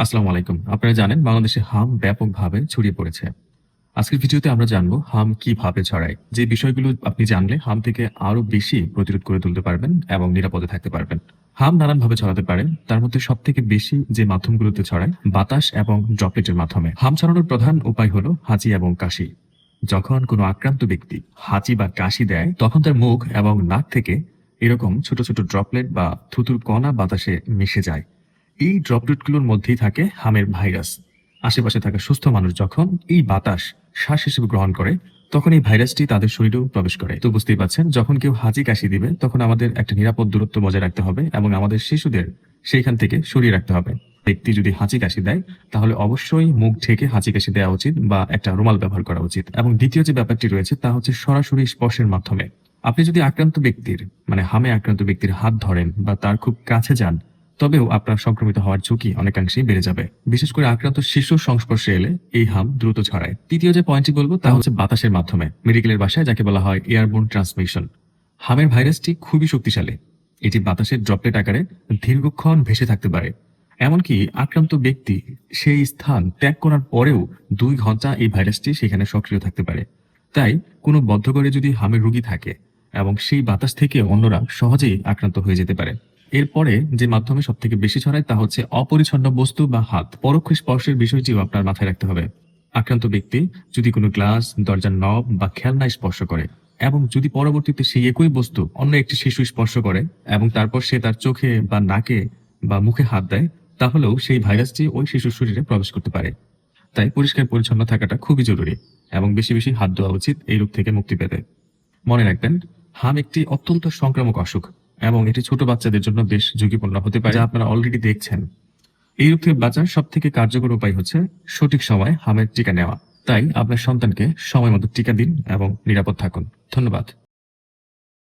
আসসালামু আলাইকুম। আপনারা জানেন বাংলাদেশে হাম ব্যাপকভাবে ছড়িয়ে পড়েছে। আজকের ভিডিওতে আমরা জানবো হাম কিভাবে ছড়ায়। যে বিষয়গুলো আপনি জানলে হাম থেকে আরো বেশি প্রতিরোধ করে তুলতে পারবেন এবং নিরাপদে থাকতে পারবেন। হাম নানানভাবে ছড়াতে পারে। তার মধ্যে সবথেকে বেশি যে মাধ্যমগুলোতে ছড়ায় বাতাস এবং ড্রপলেটের মাধ্যমে। হাম ছড়ানোর প্রধান উপায় হলো হাঁচি এবং কাশি। যখন কোনো আক্রান্ত ব্যক্তি হাঁচি বা কাশি দেয় তখন তার মুখ এবং নাক থেকে এরকম ছোট ছোট ড্রপলেট বা থুতুর কণা বাতাসে মিশে যায়। এই ড্রপলেটগুলোর মধ্যেই থাকে হামের ভাইরাস। আশেপাশে থাকা সুস্থ মানুষ যখন এই বাতাস শ্বাস হিসেবে গ্রহণ করে তখন এই ভাইরাসটি তাদের শরীরেও প্রবেশ করে। তো বুঝতেই পারছেন, যখন কেউ হাঁচি কাশি দিবে তখন আমাদের একটা নিরাপদ দূরত্ব বজায় রাখতে হবে এবং আমাদের শিশুদের সেইখান থেকে সরিয়ে রাখতে হবে। ব্যক্তি যদি হাঁচি কাশি দেয় তাহলে অবশ্যই মুখ ঢেকে হাঁচি কাশি দেওয়া উচিত বা একটা রুমাল ব্যবহার করা উচিত। এবং দ্বিতীয় যে ব্যাপারটি রয়েছে তা হচ্ছে সরাসরি স্পর্শের মাধ্যমে। আপনি যদি আক্রান্ত ব্যক্তির হামে আক্রান্ত ব্যক্তির হাত ধরেন বা তার খুব কাছে যান তবেও আপনার সংক্রমিত হওয়ার ঝুঁকি অনেকাংশেই বেড়ে যাবে। বিশেষ করে আক্রান্ত শিশুর সংস্পর্শে এলে এই হাম দ্রুত ছড়ায়। তৃতীয় যে পয়েন্টটি বলবো তা হচ্ছে বাতাসের মাধ্যমে। মেডিকেলের ভাষায় যাকে বলা হয় এয়ারবোর্ন ট্রান্সমিশন। হামের ভাইরাসটি খুবই শক্তিশালী। এটি বাতাসের ড্রপলেট আকারে দীর্ঘক্ষণ ভেসে থাকতে পারে। এমনকি আক্রান্ত ব্যক্তি সেই স্থান ত্যাগ করার পরেও 2 ঘন্টা এই ভাইরাসটি সেখানে সক্রিয় থাকতে পারে। তাই কোনো বদ্ধঘরে যদি হামের রোগী থাকে এবং সেই বাতাস থেকে অন্যরা সহজেই আক্রান্ত হয়ে যেতে পারে। এরপরে যে মাধ্যমে সবথেকে বেশি ছড়ায় তা হচ্ছে অপরিচ্ছন্ন বস্তু বা হাত। পরোক্ষ স্পর্শের বিষয়টিও আপনার মাথায় রাখতে হবে। আক্রান্ত ব্যক্তি যদি কোনো গ্লাস, দরজার নব বা খেলনায় স্পর্শ করে এবং যদি পরবর্তীতে সেই একই বস্তু অন্য একটি শিশু স্পর্শ করে এবং তারপর সে তার চোখে বা নাকে বা মুখে হাত দেয়, তাহলেও সেই ভাইরাসটি ওই শিশুর শরীরে প্রবেশ করতে পারে। তাই পরিষ্কার পরিচ্ছন্ন থাকাটা খুবই জরুরি এবং বেশি বেশি হাত ধোয়া উচিত এই রোগ থেকে মুক্তি পেতে। মনে রাখবেন, হাম একটি অত্যন্ত সংক্রামক অসুখ এবং এটি ছোট বাচ্চাদের জন্য বেশ ঝুঁকিপূর্ণ হতে পারে, যা আপনারা অলরেডি দেখছেন। এই রোগ থেকে বাঁচার সবথেকে কার্যকর উপায় হচ্ছে সঠিক সময়ে হামের টিকা নেওয়া। তাই আপনার সন্তানকে সময় মতো টিকা দিন এবং নিরাপদ থাকুন। ধন্যবাদ।